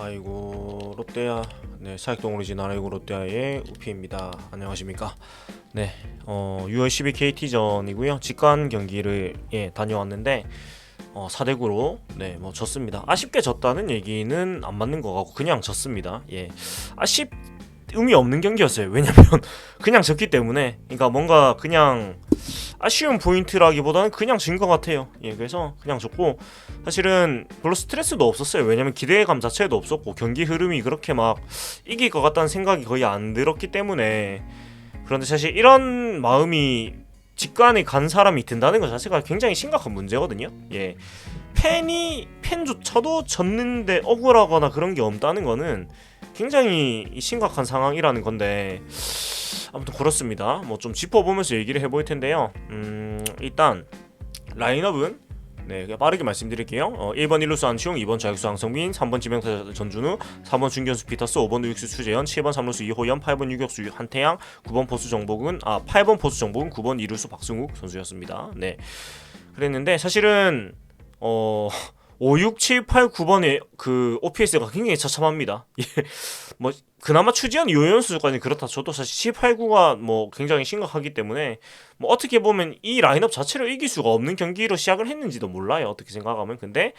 아이고 롯데야. 네, 사익동 오리진 아이고 롯데야의 우피입니다. 안녕하십니까. 네, 6월 10일 KT전이고요. 직관 경기를 다녀왔는데 4대9로 뭐 졌습니다. 아쉽게 졌다는 얘기는 안 맞는 것 같고 그냥 졌습니다. 의미 없는 경기였어요. 왜냐면 그냥 졌기 때문에. 그러니까 뭔가 그냥 아쉬운 포인트라기보다는 그냥 진 것 같아요. 그래서 그냥 졌고, 사실은 별로 스트레스도 없었어요. 왜냐면 기대감 자체도 없었고 경기 흐름이 그렇게 막 이길 것 같다는 생각이 거의 안 들었기 때문에. 그런데 사실 이런 마음이 직관에 간 사람이 든다는 것 자체가 굉장히 심각한 문제거든요. 팬조차도 졌는데 억울하거나 그런 게 없다는 거는 굉장히 심각한 상황이라는 건데, 아무튼 그렇습니다. 뭐 좀 짚어보면서 얘기를 해볼 텐데요. 일단 라인업은 그냥 빠르게 말씀드릴게요. 1번 1루수 안치홍, 2번 좌익수 황성민, 3번 지명타 전준우, 4번 중견수 피터스, 5번 우익수 추재현, 7번 3루수 이호연, 8번 유격수 한태양, 9번 포수 정복은 8번 포수 정복은 9번 2루수 박승욱 선수였습니다. 그랬는데 사실은 5, 6, 7, 8, 9번의 그 OPS가 굉장히 처참합니다. 뭐 그나마 추지현 유효연 수까지는 그렇다 쳐도 사실 7, 8, 9가 뭐 굉장히 심각하기 때문에 뭐 어떻게 보면 이 라인업 자체를 이길 수가 없는 경기로 시작을 했는지도 몰라요. 어떻게 생각하면. 근데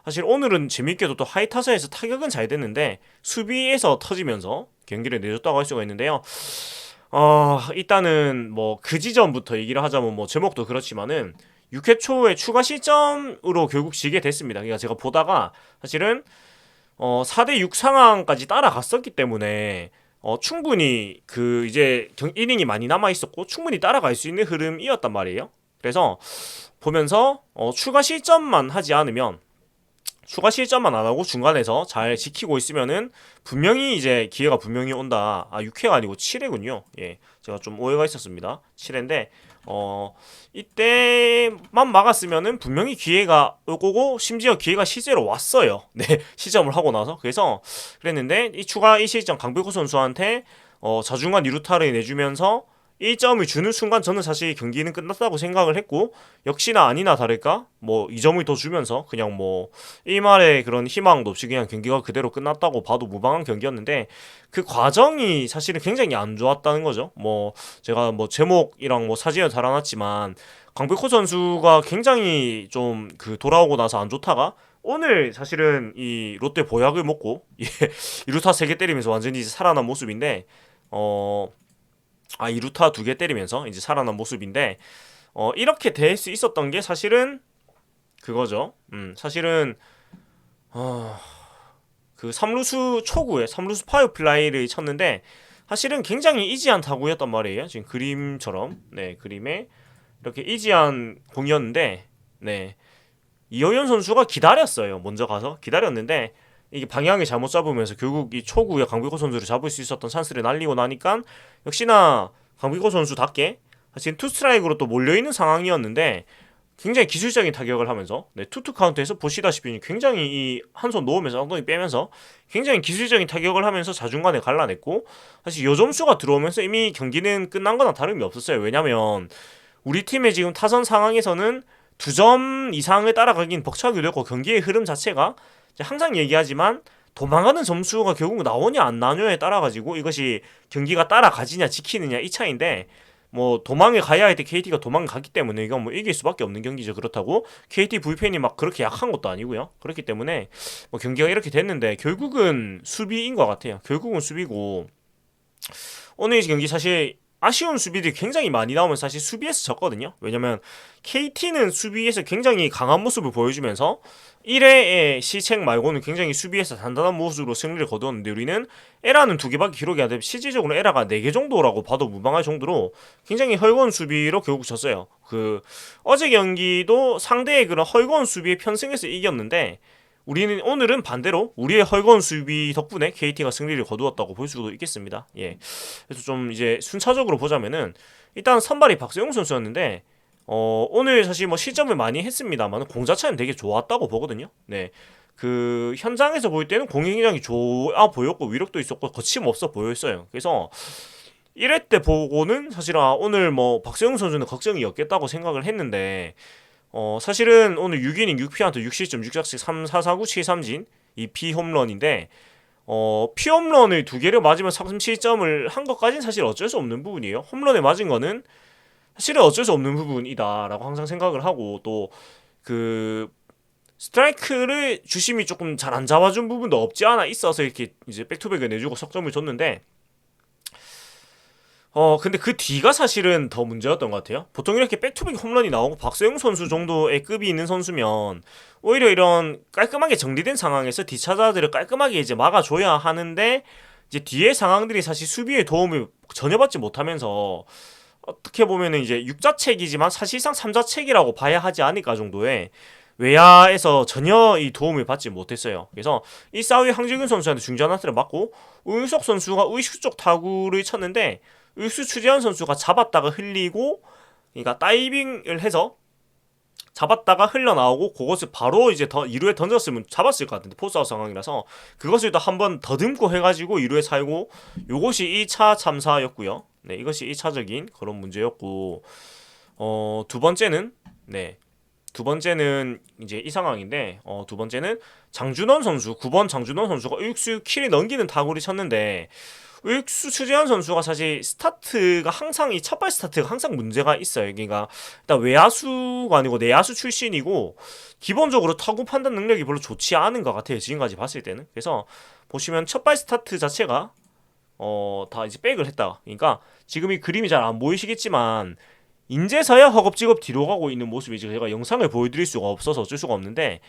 사실 오늘은 재밌게도 또 하이 타선에서 타격은 잘 됐는데 수비에서 터지면서 경기를 내줬다고 할 수가 있는데요. 일단은 뭐 그 지점부터 얘기를 하자면 뭐 제목도 그렇지만은 6회 초에 추가 실점으로 결국 지게 됐습니다. 그러니까 제가 보다가 사실은 4대6 상황까지 따라갔었기 때문에 충분히 그 이제 이닝이 많이 남아 있었고 충분히 따라갈 수 있는 흐름이었단 말이에요. 그래서 보면서 추가 실점만 안 하고 중간에서 잘 지키고 있으면은 분명히 이제 기회가 분명히 온다. 6회가 아니고 7회군요. 제가 좀 오해가 있었습니다. 7회인데 이때만 막았으면은 분명히 기회가 오고 심지어 기회가 실제로 왔어요. 시점을 하고 나서. 그래서 그랬는데 이 추가 1실점 강백호 선수한테 자중간 2루타를 내주면서 1점을 주는 순간 저는 사실 경기는 끝났다고 생각을 했고, 역시나 아니나 다를까 뭐 2점을 더 주면서 그냥 뭐 일말의 그런 희망도 없이 그냥 경기가 그대로 끝났다고 봐도 무방한 경기였는데, 그 과정이 사실은 굉장히 안 좋았다는 거죠. 뭐 제가 뭐 제목이랑 뭐 사진을 달아놨지만 강백호 선수가 굉장히 좀 그 돌아오고 나서 안 좋다가 오늘 사실은 이 롯데 보약을 먹고 2루타 3개 때리면서 완전히 이제 살아난 모습인데, 2루타 2개 때리면서 이제 살아난 모습인데, 이렇게 될 수 있었던 게 사실은 그거죠. 사실은 그 3루수 초구에 3루수 파이어 플라이를 쳤는데 사실은 굉장히 이지한 타구였단 말이에요. 지금 그림처럼 그림에 이렇게 이지한 공이었는데 이호연 선수가 기다렸어요. 먼저 가서 기다렸는데 이게 방향을 잘못 잡으면서 결국 이 초구에 강백호 선수를 잡을 수 있었던 찬스를 날리고 나니까 역시나 강백호 선수답게 사실 투 스트라이크로 또 몰려있는 상황이었는데 굉장히 기술적인 타격을 하면서 투투 카운트에서 보시다시피 굉장히 이 한 손 놓으면서 엉덩이 빼면서 굉장히 기술적인 타격을 하면서 좌중간에 갈라냈고, 사실 요 점수가 들어오면서 이미 경기는 끝난 거나 다름이 없었어요. 왜냐면 우리 팀의 지금 타선 상황에서는 2점 이상을 따라가긴 벅차기도 했고 경기의 흐름 자체가 항상 얘기하지만 도망가는 점수가 결국 나오냐 안 나오냐에 따라 가지고 이것이 경기가 따라가지냐 지키느냐 이 차인데, 뭐 도망을 가야 할 때 KT가 도망을 갔기 때문에 이건 뭐 이길 수밖에 없는 경기죠. 그렇다고 KT 불펜이 막 그렇게 약한 것도 아니고요. 그렇기 때문에 뭐 경기가 이렇게 됐는데 결국은 수비인 것 같아요. 결국은 수비고, 오늘 경기 사실 아쉬운 수비들이 굉장히 많이 나오면 사실 수비에서 졌거든요. 왜냐면 KT는 수비에서 굉장히 강한 모습을 보여주면서 1회의 실책 말고는 굉장히 수비에서 단단한 모습으로 승리를 거두었는데, 우리는 에라는 2개밖에 기록이 안 되면 실질적으로 에라가 4개 정도라고 봐도 무방할 정도로 굉장히 헐거운 수비로 결국 졌어요. 그 어제 경기도 상대의 그런 헐거운 수비에 편승해서 이겼는데, 우리는 오늘은 반대로 우리의 헐거운 수비 덕분에 KT가 승리를 거두었다고 볼 수도 있겠습니다. 그래서 좀 이제 순차적으로 보자면은 일단 선발이 박세웅 선수였는데 오늘 사실 뭐 실점을 많이 했습니다만 공 자체는 되게 좋았다고 보거든요. 그 현장에서 볼 때는 공이 굉장히 좋아 보였고 위력도 있었고 거침없어 보였어요. 그래서 1회 때 보고는 사실 오늘 뭐 박세웅 선수는 걱정이 없겠다고 생각을 했는데, 사실은 오늘 6이닝 6피안타 6실점 6자책 3, 4, 4, 9, 7, 3진 이 피홈런인데 피홈런을 두 개를 맞으면 3실점을 한 것까지는 사실 어쩔 수 없는 부분이에요. 홈런에 맞은 거는 사실은 어쩔 수 없는 부분이다라고 항상 생각을 하고, 또 그 스트라이크를 주심이 조금 잘 안 잡아준 부분도 없지 않아 있어서 이렇게 이제 백투백을 내주고 석점을 줬는데, 근데 그 뒤가 사실은 더 문제였던 것 같아요. 보통 이렇게 백투백 홈런이 나오고 박세웅 선수 정도의 급이 있는 선수면 오히려 이런 깔끔하게 정리된 상황에서 뒤차자들을 깔끔하게 이제 막아줘야 하는데, 이제 뒤의 상황들이 사실 수비의 도움을 전혀 받지 못하면서 어떻게 보면은 이제 6자책이지만 사실상 3자책이라고 봐야 하지 않을까 정도의 외야에서 전혀 이 도움을 받지 못했어요. 그래서 이 싸움이 황재균 선수한테 중전한테를 맞고, 우윤석 선수가 의식 쪽 타구를 쳤는데 의수 추재현 선수가 잡았다가 흘리고, 그러니까 다이빙을 해서 잡았다가 흘러나오고, 그것을 바로 이제 더 2루에 던졌으면 잡았을 것 같은데 포스아웃 상황이라서 그것을 또 한 번 더듬고 해가지고 2루에 살고, 요것이 2차 참사였고요. 네, 이것이 2차적인 그런 문제였고, 두 번째는, 네, 두 번째는 이제 이 상황인데, 두 번째는 장준원 선수, 9번 장준원 선수가 의육수 킬을 넘기는 타구를 쳤는데, 의육수 추재현 선수가 사실 스타트가 항상 이 첫발 스타트가 항상 문제가 있어요. 그러니까 일단 외야수가 아니고 내야수 출신이고, 기본적으로 타구 판단 능력이 별로 좋지 않은 것 같아요, 지금까지 봤을 때는. 그래서 보시면 첫발 스타트 자체가 다 이제 백을 했다. 그러니까 지금 이 그림이 잘 안 보이시겠지만 인제서야 허겁지겁 뒤로 가고 있는 모습이죠. 제가 영상을 보여드릴 수가 없어서 어쩔 수가 없는데,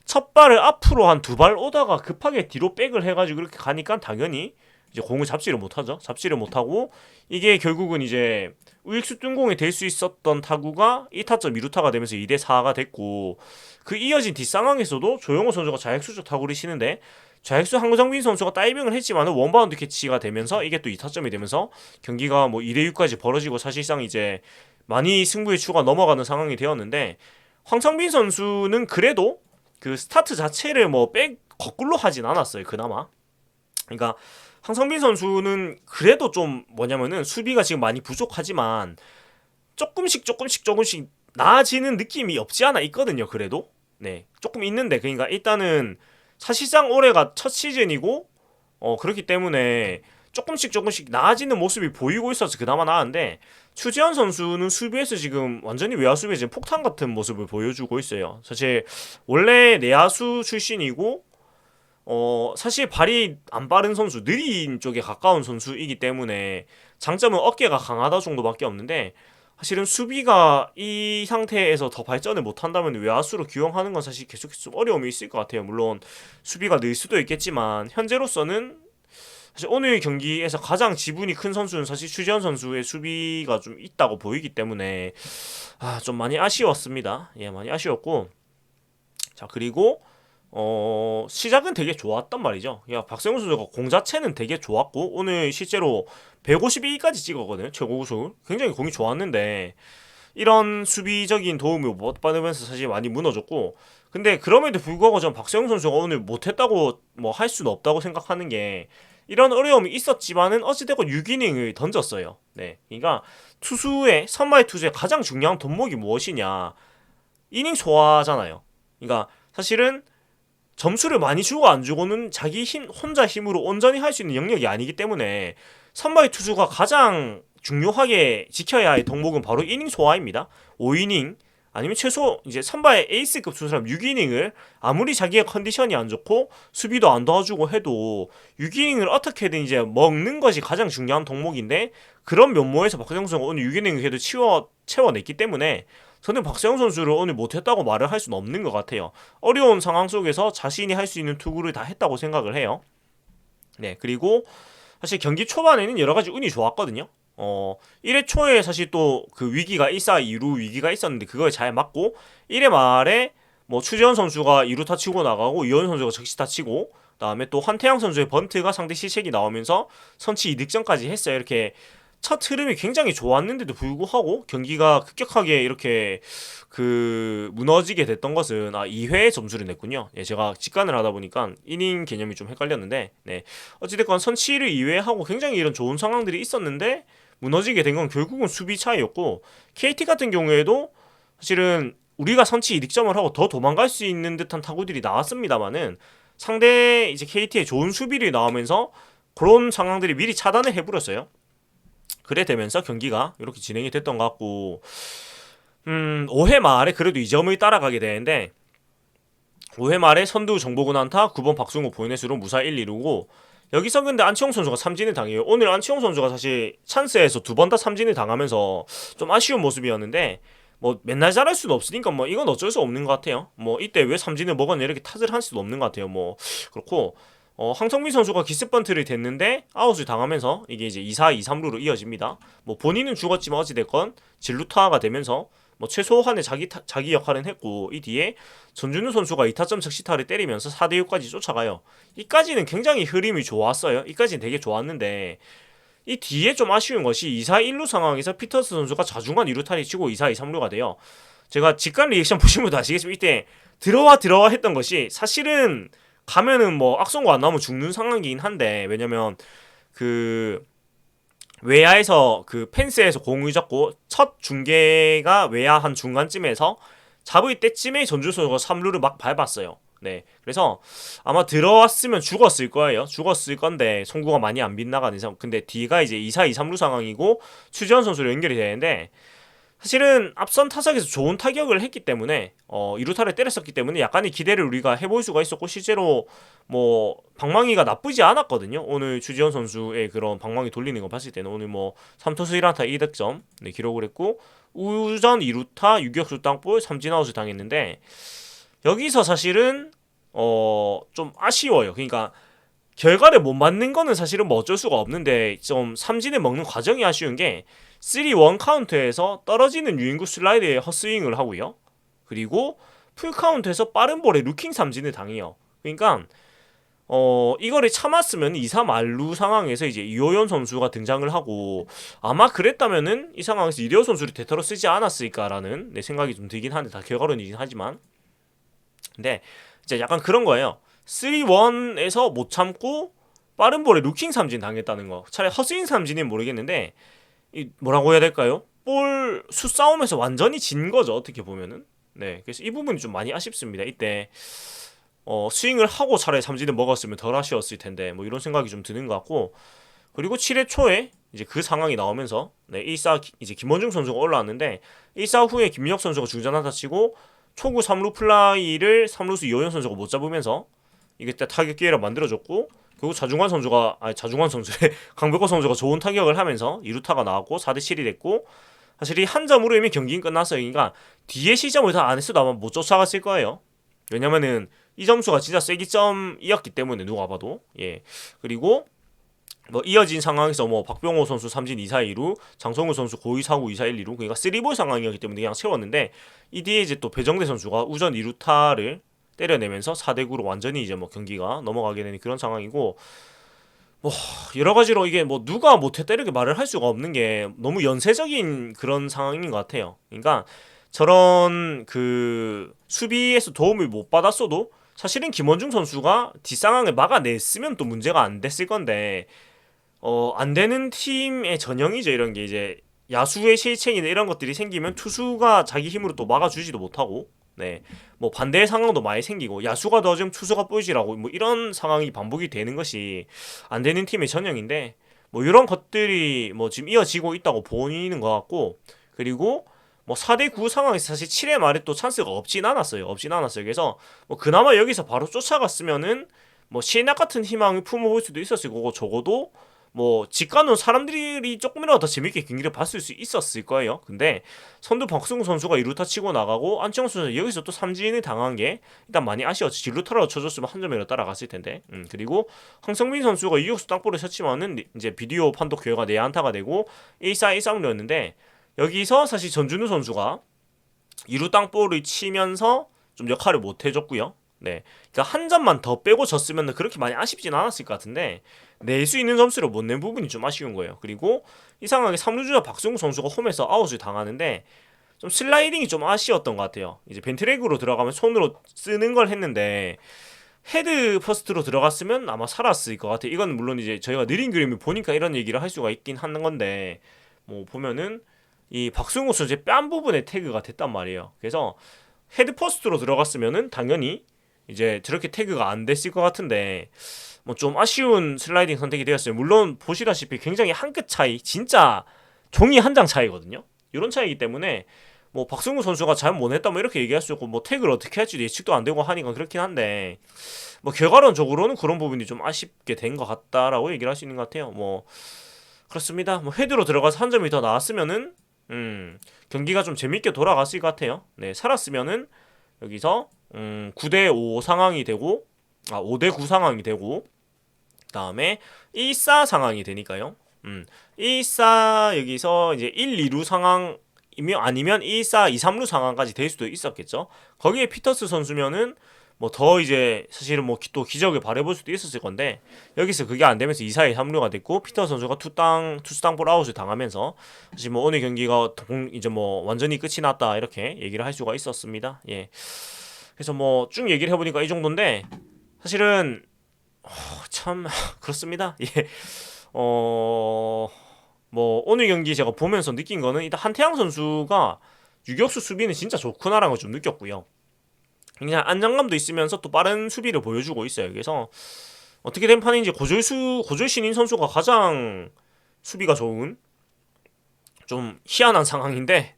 첫 발을 앞으로 한 두 발 오다가 급하게 뒤로 백을 해가지고 그렇게 가니까 당연히 이제 공을 잡지를 못하죠. 잡지를 못하고, 이게 결국은 이제 우익수 뜬공이 될 수 있었던 타구가 2타점 2루타가 되면서 2대4가 됐고, 그 이어진 뒷상황에서도 조용호 선수가 좌익수 쪽 타구를 치는데 좌익수 황정빈 선수가 다이빙을 했지만 원바운드 캐치가 되면서 이게 또 2타점이 되면서 경기가 뭐 2대6까지 벌어지고, 사실상 이제 많이 승부의 추가 넘어가는 상황이 되었는데, 황성빈 선수는 그래도 그 스타트 자체를 뭐 백 거꾸로 하진 않았어요, 그나마. 그러니까 황성빈 선수는 그래도 좀 뭐냐면은 수비가 지금 많이 부족하지만 조금씩 나아지는 느낌이 없지 않아 있거든요. 그래도 네, 조금 있는데, 그러니까 일단은 사실상 올해가 첫 시즌이고, 그렇기 때문에 조금씩 나아지는 모습이 보이고 있어서 그나마 나은데, 추재현 선수는 수비에서 지금 완전히 외야 수비에 지금 폭탄 같은 모습을 보여주고 있어요. 사실 원래 내야수 출신이고, 사실 발이 안 빠른 선수, 느린 쪽에 가까운 선수이기 때문에 장점은 어깨가 강하다 정도밖에 없는데, 사실은 수비가 이 상태에서 더 발전을 못한다면 외야수로 기용하는 건 사실 계속해서 좀 어려움이 있을 것 같아요. 물론 수비가 늘 수도 있겠지만 현재로서는 사실 오늘 경기에서 가장 지분이 큰 선수는 사실 추지현 선수의 수비가 좀 있다고 보이기 때문에 좀 많이 아쉬웠습니다. 예, 많이 아쉬웠고, 자, 그리고 시작은 되게 좋았단 말이죠. 야, 박세웅 선수가 공 자체는 되게 좋았고, 오늘 실제로 152까지 찍었거든요, 최고 구속을. 굉장히 공이 좋았는데 이런 수비적인 도움을 못 받으면서 사실 많이 무너졌고, 근데 그럼에도 불구하고 전 박세웅 선수가 오늘 못했다고 뭐 할 수는 없다고 생각하는 게, 이런 어려움이 있었지만은 어찌되건 6이닝을 던졌어요. 네, 그러니까 투수의 선발 투수의 가장 중요한 덕목이 무엇이냐, 이닝 소화잖아요. 그러니까 사실은 점수를 많이 주고 안 주고는 자기 혼자 힘으로 온전히 할 수 있는 영역이 아니기 때문에 선발 투수가 가장 중요하게 지켜야 할 덕목은 바로 이닝 소화입니다. 5이닝 아니면 최소 이제 선발 에이스급 투수라면 6이닝을, 아무리 자기의 컨디션이 안 좋고 수비도 안 도와주고 해도 6이닝을 어떻게든 이제 먹는 것이 가장 중요한 덕목인데, 그런 면모에서 박세웅 선수가 오늘 6이닝을 그래도 채워냈기 때문에 저는 박세웅 선수를 오늘 못했다고 말을 할 수는 없는 것 같아요. 어려운 상황 속에서 자신이 할 수 있는 투구를 다 했다고 생각을 해요. 네, 그리고 사실 경기 초반에는 여러 가지 운이 좋았거든요. 1회 초에 사실 또 그 위기가 1사 2루 위기가 있었는데 그걸 잘 막고, 1회 말에 뭐 추재현 선수가 2루타 치고 나가고 이현 선수가 적시타 치고, 그다음에 또 한태양 선수의 번트가 상대 실책이 나오면서 선취 이득점까지 했어요. 이렇게 첫 흐름이 굉장히 좋았는데도 불구하고 경기가 급격하게 이렇게 무너지게 됐던 것은 2회 점수를 냈군요. 예, 제가 직관을 하다 보니까 이닝 개념이 좀 헷갈렸는데, 네, 어찌됐건 선취를 2회 하고 굉장히 이런 좋은 상황들이 있었는데 무너지게 된 건 결국은 수비 차이였고, KT 같은 경우에도 사실은 우리가 선취 이득점을 하고 더 도망갈 수 있는 듯한 타구들이 나왔습니다만은 상대 이제 KT의 좋은 수비를 나오면서 그런 상황들이 미리 차단을 해버렸어요. 그래 되면서 경기가 이렇게 진행이 됐던 것 같고 5회 말에 그래도 2점을 따라가게 되는데 5회 말에 선두 정보근 안타 9번 박승호 보이넷으로 무사 1, 2루고 여기서 근데 안치홍 선수가 삼진을 당해요. 오늘 안치홍 선수가 사실 찬스에서 두 번 다 삼진을 당하면서 좀 아쉬운 모습이었는데 뭐 맨날 잘할 수는 없으니까 뭐 이건 어쩔 수 없는 것 같아요. 뭐 이때 왜 삼진을 먹었냐 이렇게 탓을 할 수도 없는 것 같아요. 뭐 그렇고 황성민 선수가 기습번트를 댔는데 아웃을 당하면서 이게 이제 2-4, 2-3루로 이어집니다. 뭐 본인은 죽었지만 어찌됐건 진루타가 되면서 뭐 최소한의 자기 역할은 했고 이 뒤에 전준우 선수가 2타점 적시타를 때리면서 4대6까지 쫓아가요. 이까지는 굉장히 흐름이 좋았어요. 이까지는 되게 좋았는데 이 뒤에 좀 아쉬운 것이 2-4, 1루 상황에서 피터스 선수가 좌중간 2루타를 치고 2-4, 2-3루가 돼요. 제가 직관 리액션 보시면 아시겠지만 이때 들어와 했던 것이 사실은 가면은 뭐 악성고 안 나오면 죽는 상황이긴 한데 왜냐면 그 외야에서 그 펜스에서 공을 잡고 첫 중계가 외야 한 중간쯤에서 잡을 때쯤에 전주 선수가 3루를 막 밟았어요. 네. 그래서 아마 들어왔으면 죽었을 건데 송구가 많이 안 빗나가는 이상. 근데 D가 이제 2-4, 2-3루 상황이고 추지현 선수로 연결이 되는데 사실은 앞선 타석에서 좋은 타격을 했기 때문에 2루타를 때렸었기 때문에 약간의 기대를 우리가 해볼 수가 있었고 실제로 뭐 방망이가 나쁘지 않았거든요. 오늘 추지현 선수의 그런 방망이 돌리는 거 봤을 때는 오늘 뭐 3투수 1안타 2득점 네, 기록을 했고 우전 2루타 유격수 땅볼 삼진아웃을 당했는데 여기서 사실은 좀 아쉬워요. 그러니까 결과를 못 맞는 거는 사실은 뭐 어쩔 수가 없는데 좀 삼진을 먹는 과정이 아쉬운 게 3-1 카운트에서 떨어지는 유인구 슬라이드에 헛스윙을 하고요. 그리고 풀 카운트에서 빠른 볼에 루킹 삼진을 당해요. 그러니까 이거를 참았으면 2-3 말루 상황에서 이제 이호연 선수가 등장을 하고 아마 그랬다면은 이 상황에서 이대호 선수를 대타로 쓰지 않았을까라는 내 생각이 좀 들긴 하는데 다 결과론이긴 하지만 근데 이제 약간 그런 거예요. 3-1에서 못 참고 빠른 볼에 루킹 삼진 당했다는 거. 차라리 헛스윙 삼진은 모르겠는데 이 뭐라고 해야 될까요? 볼 수싸움에서 완전히 진 거죠. 어떻게 보면은. 네. 그래서 이 부분이 좀 많이 아쉽습니다. 이때 스윙을 하고 차라리 삼진을 먹었으면 덜 아쉬웠을 텐데 뭐 이런 생각이 좀 드는 것 같고 그리고 7회 초에 이제 그 상황이 나오면서 네, 1사 이제 김원중 선수가 올라왔는데 1사 후에 김민혁 선수가 중전한타 치고 초구 3루 플라이를 3루수 이호연 선수가 못 잡으면서 이게 때 타격 기회를 만들어줬고 그리고 자중환 선수의 강백호 선수가 좋은 타격을 하면서 2루타가 나왔고 4대7이 됐고 사실 이 한 점으로 이미 경기는 끝났어요. 그러니까 뒤에 시점을 다 안 했어도 아마 못 쫓아갔을 거예요. 왜냐면은 이 점수가 진짜 쐐기점이었기 때문에 누가 봐도 예 그리고 뭐 이어진 상황에서 뭐 박병호 선수 삼진 2사 2루 장성우 선수 고의 사구 2사 1, 2루 그러니까 3볼 상황이었기 때문에 그냥 채웠는데 이 뒤에 이제 또 배정대 선수가 우전 2루타를 때려내면서 4대9로 완전히 이제 뭐 경기가 넘어가게 되는 그런 상황이고 뭐 여러 가지로 이게 뭐 누가 못했다 이렇게 말을 할 수가 없는 게 너무 연쇄적인 그런 상황인 것 같아요. 그러니까 저런 그 수비에서 도움을 못 받았어도 사실은 김원중 선수가 뒷상황을 막아냈으면 또 문제가 안 됐을 건데 안 되는 팀의 전형이죠. 이런 게 이제 야수의 실책이나 이런 것들이 생기면 투수가 자기 힘으로 또 막아주지도 못하고 네, 뭐 반대의 상황도 많이 생기고 야수가 더 좀 투수가 뽀지라고 뭐 이런 상황이 반복이 되는 것이 안 되는 팀의 전형인데 뭐 이런 것들이 뭐 지금 이어지고 있다고 보이는 것 같고 그리고 뭐 4대9 상황에서 사실 7회 말에 또 찬스가 없진 않았어요. 그래서 뭐 그나마 여기서 바로 쫓아갔으면은 뭐 신약 같은 희망을 품어볼 수도 있었을 거고 적어도 뭐 직관은 사람들이 조금이라도 더 재밌게 경기를 봤을 수 있었을 거예요. 근데 선두 박승우 선수가 2루타 치고 나가고 안치홍 선수 여기서 또 삼진을 당한 게 일단 많이 아쉬웠지. 진루타라도 쳐줬으면 한 점이라도 따라갔을 텐데. 그리고 황성민 선수가 유격수 땅볼을 쳤지만은 이제 비디오 판독 결과 내안타가 되고 1-4, 1-3루였는데 여기서 사실 전준우 선수가 2루 땅볼을 치면서 좀 역할을 못 해줬고요. 네, 그러니까 한 점만 더 빼고 졌으면 그렇게 많이 아쉽진 않았을 것 같은데 낼 수 있는 점수를 못 낸 부분이 좀 아쉬운 거예요. 그리고 이 상황에 3루주자 박승우 선수가 홈에서 아웃을 당하는데 좀 슬라이딩이 좀 아쉬웠던 것 같아요. 이제 벤트랙으로 들어가면 손으로 쓰는 걸 했는데 헤드 퍼스트로 들어갔으면 아마 살았을 것 같아요. 이건 물론 이제 저희가 느린 그림을 보니까 이런 얘기를 할 수가 있긴 하는 건데 뭐 보면은 이 박승우 선수의 뺨 부분에 태그가 됐단 말이에요. 그래서 헤드 퍼스트로 들어갔으면은 당연히 이제 저렇게 태그가 안 됐을 것 같은데 뭐 좀 아쉬운 슬라이딩 선택이 되었어요. 물론 보시다시피 굉장히 한 끗 차이, 진짜 종이 한 장 차이거든요. 이런 차이기 때문에 뭐 박승우 선수가 잘못 못했다 뭐 이렇게 얘기할 수 있고 뭐 태그를 어떻게 할지도 예측도 안 되고 하니까 그렇긴 한데 뭐 결과론적으로는 그런 부분이 좀 아쉽게 된 것 같다라고 얘기를 할 수 있는 것 같아요. 뭐 그렇습니다. 뭐 헤드로 들어가서 한 점이 더 나왔으면은 경기가 좀 재밌게 돌아갔을 것 같아요. 네, 살았으면은 여기서 9대5 상황이 되고 5대9 상황이 되고 그다음에 1-4 상황이 되니까요. 1-4 여기서 이제 1-2루 상황이면 아니면 1-4, 2-3루 상황까지 될 수도 있었겠죠. 거기에 피터스 선수면은 뭐 더 이제 사실은 뭐 또 기적을 바라볼 수도 있었을 건데 여기서 그게 안 되면서 2-4, 2-3루가 됐고 피터 선수가 투수땅볼 아웃을 당하면서 사실 뭐 오늘 경기가 이제 뭐 완전히 끝이 났다 이렇게 얘기를 할 수가 있었습니다. 예. 그래서 뭐 쭉 얘기를 해보니까 이 정도인데 사실은 참 그렇습니다. 예. 어, 뭐 오늘 경기 제가 보면서 느낀 거는 일단 한태양 선수가 유격수 수비는 진짜 좋구나라는 걸 좀 느꼈고요. 굉장히 안정감도 있으면서 또 빠른 수비를 보여주고 있어요. 그래서 어떻게 된 판인지 고졸신인 선수가 가장 수비가 좋은 좀 희한한 상황인데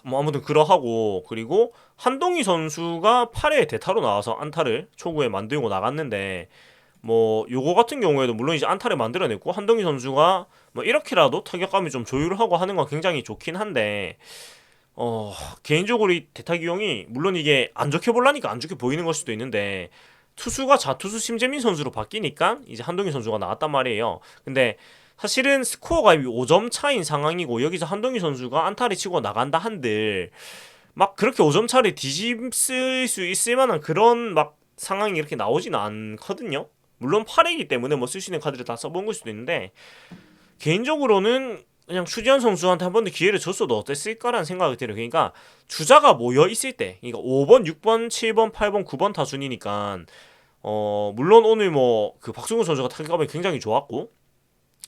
뭐 아무튼 그러하고 그리고 한동희 선수가 8회 대타로 나와서 안타를 초구에 만들고 나갔는데 뭐 요거 같은 경우에도 물론 이제 안타를 만들어냈고 한동희 선수가 뭐 이렇게라도 타격감이 좀 조율하고 하는 건 굉장히 좋긴 한데 개인적으로 이 대타기용이 물론 이게 안 좋게 볼라니까 안 좋게 보이는 걸 수도 있는데 투수가 자투수 심재민 선수로 바뀌니까 이제 한동희 선수가 나왔단 말이에요. 근데 사실은 스코어가 5점 차인 상황이고 여기서 한동희 선수가 안타를 치고 나간다 한들 막 그렇게 5점 차를 뒤집을 수 있을 만한 그런 막 상황이 이렇게 나오지는 않거든요. 물론 8회이기 때문에 뭐 쓸 수 있는 카드를 다 써본 걸 수도 있는데 개인적으로는 그냥 추지현 선수한테 한 번 더 기회를 줬어도 어땠을까라는 생각이 들어요. 그러니까 주자가 모여 있을 때, 그러니까 5번, 6번, 7번, 8번, 9번 타순이니까 물론 오늘 뭐 그 박승우 선수가 타격감이 굉장히 좋았고,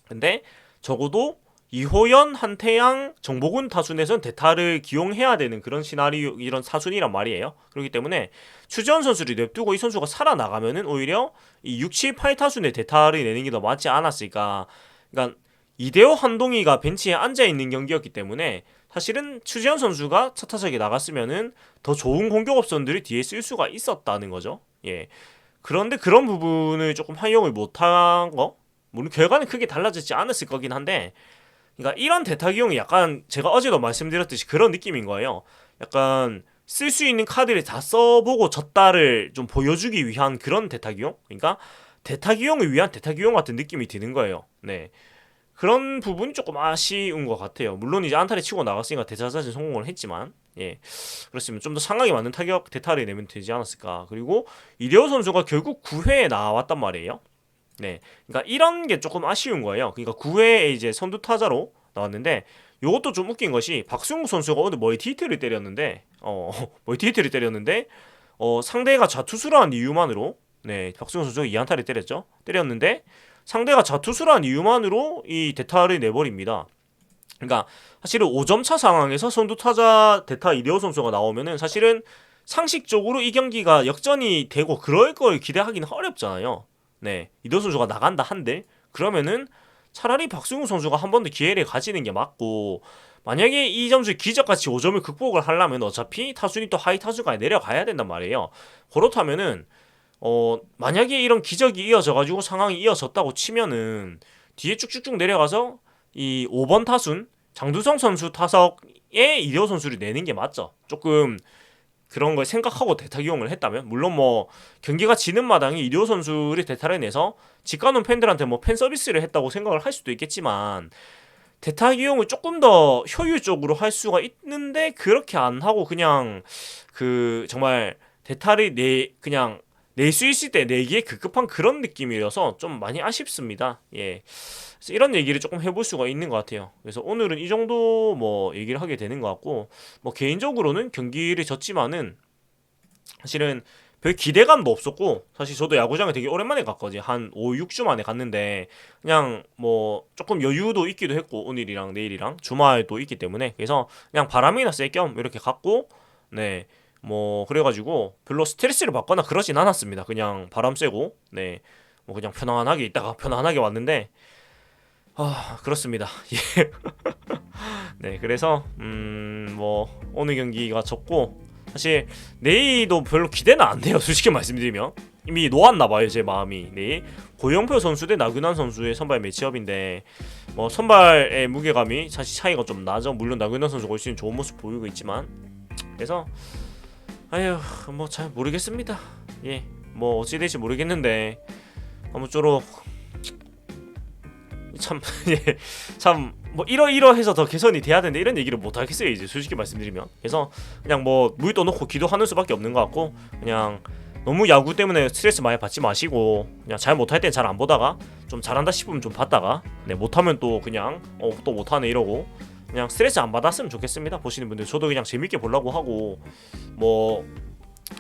근데 적어도 이호연, 한태양, 정보근 타순에선 대타를 기용해야 되는 그런 시나리오 이런 사순이란 말이에요. 그렇기 때문에 추지현 선수를 냅두고 이 선수가 살아나가면은 오히려 이 6, 7, 8 타순에 대타를 내는 게 더 맞지 않았을까. 그러니까 이대호 한동희가 벤치에 앉아있는 경기였기 때문에 사실은 추지현 선수가 첫 타석에 나갔으면은 더 좋은 공격 옵션들이 뒤에 쓸 수가 있었다는 거죠. 예. 그런데 그런 부분을 조금 활용을 못한 거? 물론 결과는 크게 달라지지 않았을 거긴 한데 그러니까 이런 대타기용이 약간 제가 어제도 말씀드렸듯이 그런 느낌인 거예요. 약간 쓸 수 있는 카드를 다 써보고 졌다를 좀 보여주기 위한 그런 대타기용? 그러니까 대타기용을 위한 대타기용 같은 느낌이 드는 거예요. 네. 그런 부분이 조금 아쉬운 것 같아요. 물론 이제 안타를 치고 나갔으니까 대자자진 성공을 했지만 예 그렇습니다. 좀 더 상황에 맞는 타격 대타를 내면 되지 않았을까. 그리고 이대호 선수가 결국 9회에 나왔단 말이에요. 네, 그러니까 이런 게 조금 아쉬운 거예요. 그러니까 9회에 이제 선두 타자로 나왔는데 요것도 좀 웃긴 것이 박승우 선수가 오늘 멀티히트를 때렸는데 멀티히트를 때렸는데 상대가 좌투수라는 이유만으로 네 박승우 선수가 2안타를 때렸는데 상대가 자투수란 이유만으로 이 대타를 내버립니다. 그러니까 사실은 5점 차 상황에서 선두 타자 대타 이대호 선수가 나오면은 사실은 상식적으로 이 경기가 역전이 되고 그럴 걸 기대하기는 어렵잖아요. 네, 이대호 선수가 나간다 한들 그러면은 차라리 박승우 선수가 한 번 더 기회를 가지는 게 맞고 만약에 이 점수 기적같이 5점을 극복을 하려면 어차피 타순이 또 하이 타수가 내려가야 된단 말이에요. 그렇다면은 만약에 이런 기적이 이어져가지고 상황이 이어졌다고 치면은 뒤에 쭉쭉쭉 내려가서 이 5번 타순 장두성 선수 타석에 이대호 선수를 내는 게 맞죠. 조금 그런 걸 생각하고 대타 기용을 했다면 물론 뭐 경기가 지는 마당에 이대호 선수를 대타를 내서 직관원 팬들한테 뭐 팬 서비스를 했다고 생각을 할 수도 있겠지만 대타 기용을 조금 더 효율적으로 할 수가 있는데 그렇게 안 하고 그냥 그 정말 대타를 그냥 낼 수 있을 때 내기에 급급한 그런 느낌이어서 좀 많이 아쉽습니다. 예. 그래서 이런 얘기를 조금 해볼 수가 있는 것 같아요. 그래서 오늘은 이 정도 뭐 얘기를 하게 되는 것 같고, 뭐 개인적으로는 경기를 졌지만은 사실은 별 기대감도 없었고, 사실 저도 야구장에 되게 오랜만에 갔거든요. 한 5, 6주 만에 갔는데, 그냥 뭐 조금 여유도 있기도 했고, 오늘이랑 내일이랑 주말도 있기 때문에, 그래서 그냥 바람이나 쐴 겸 이렇게 갔고, 네. 뭐 그래가지고 별로 스트레스를 받거나 그러진 않았습니다. 그냥 바람 쐬고 네 뭐 그냥 편안하게 있다가 편안하게 왔는데 그렇습니다. 예. 네 그래서 뭐 오늘 경기가 졌고 사실 내일도 별로 기대는 안 돼요. 솔직히 말씀드리면 이미 놓았나봐요 제 마음이. 내일 고영표 선수 대 나균환 선수의 선발 매치업인데 뭐 선발의 무게감이 사실 차이가 좀 나죠. 물론 나균환 선수가 올 수 있는 좋은 모습 보이고 있지만 그래서 아휴 뭐 잘 모르겠습니다. 예 뭐 어찌 될지 모르겠는데 아무쪼록 참 예 참 뭐 이러해서 더 개선이 돼야 되는데 이런 얘기를 못 하겠어요 이제 솔직히 말씀드리면. 그래서 그냥 뭐 물 떠놓고 기도하는 수밖에 없는 것 같고 그냥 너무 야구 때문에 스트레스 많이 받지 마시고 그냥 잘 못할 땐 잘 안 보다가 좀 잘한다 싶으면 좀 봤다가 네 못하면 또 그냥 또 못하네 이러고 그냥 스트레스 안 받았으면 좋겠습니다. 보시는 분들 저도 그냥 재밌게 보려고 하고 뭐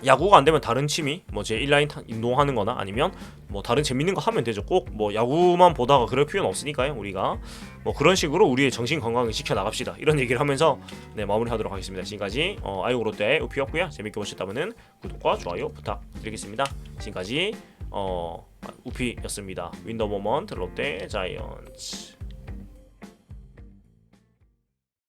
야구가 안 되면 다른 취미 뭐 제 인라인 운동하는 거나 아니면 뭐 다른 재밌는 거 하면 되죠. 꼭 뭐 야구만 보다가 그럴 필요는 없으니까요. 우리가 뭐 그런 식으로 우리의 정신 건강을 지켜 나갑시다 이런 얘기를 하면서 네 마무리하도록 하겠습니다. 지금까지 아이고 롯데 우피였고요. 재밌게 보셨다면은 구독과 좋아요 부탁드리겠습니다. 지금까지 우피였습니다. 윈더 모먼트 롯데 자이언츠.